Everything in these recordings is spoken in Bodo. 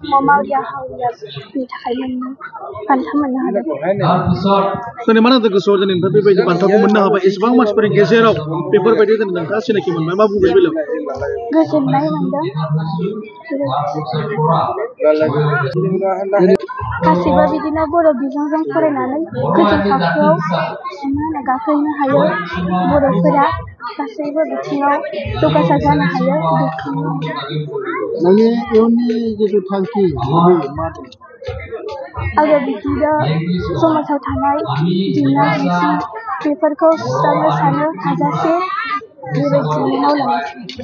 Maurya Hauyakनि थाखाय बान्था मोननो हादों। दिनै मा होनदों गोसोआव दिनैनिफ्राय बेबायदि बान्थाखौ मोननो हाबाय एसेबां मानसिफोरनि गेजेराव बेफोरबायदि दिनै नोंथाङा सिनायथि मोनबाय मा बुंगोन बेलायाव? गोजोननाय मोनदों। गासैबो बिदिनो बर' बिजोंजों फरायनानै गोजौ थाखोआव गाखोहैनो हायो। बर'फोरा गासैबो बिथिङाव जौगासार जानो हायो। नोंनि इयुननि जिथु थांखि आरो बिदिनो समाजाव थानाय जेंना जेंसि बेफोरखौ सुस्रांनो सानो हाजासे बेबायदिनो मावलांगासिनो।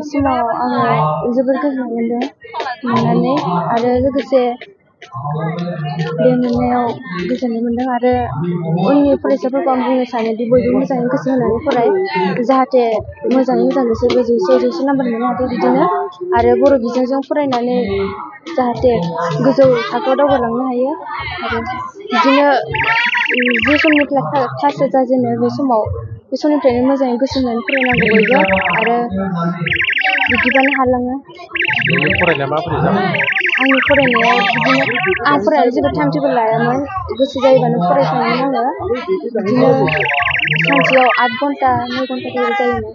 सिमाङाव आङो जोबोर गोजोननाय मोननानै आरो लोगोसे बे मोननायाव गोजोननाय मोनदों आरो उननि फरायसाफोरखौ आं बुंनो सानोदि बयबो मोजाङै गोसो होनानै फराय जाहाथे मोजाङै मोजां बिसोरबो जौसे नाम्बार मोननो हाथों बिदिनो आरो बर' बिजोंजों फरायनानै जाहाथे गोजौ थाखोआव दावगालांनो हायो आरो बिदिनो जे समनिफ्राय क्लासा जाजेनो बे समनिफ्रायनो मोजाङै गोसो होनानै फरायनांगौ बयबो आरो बिदिबानो हालाङो। आंनि फरायनायाव बिदिनो आं फरायनायाव जेबो टाइम टेबोल लायामोन गोसो जायोबानो फरायखायोमोन आङो बिदिनो सानसेयाव 8 घन्टा 9 घन्टा जायोमोन।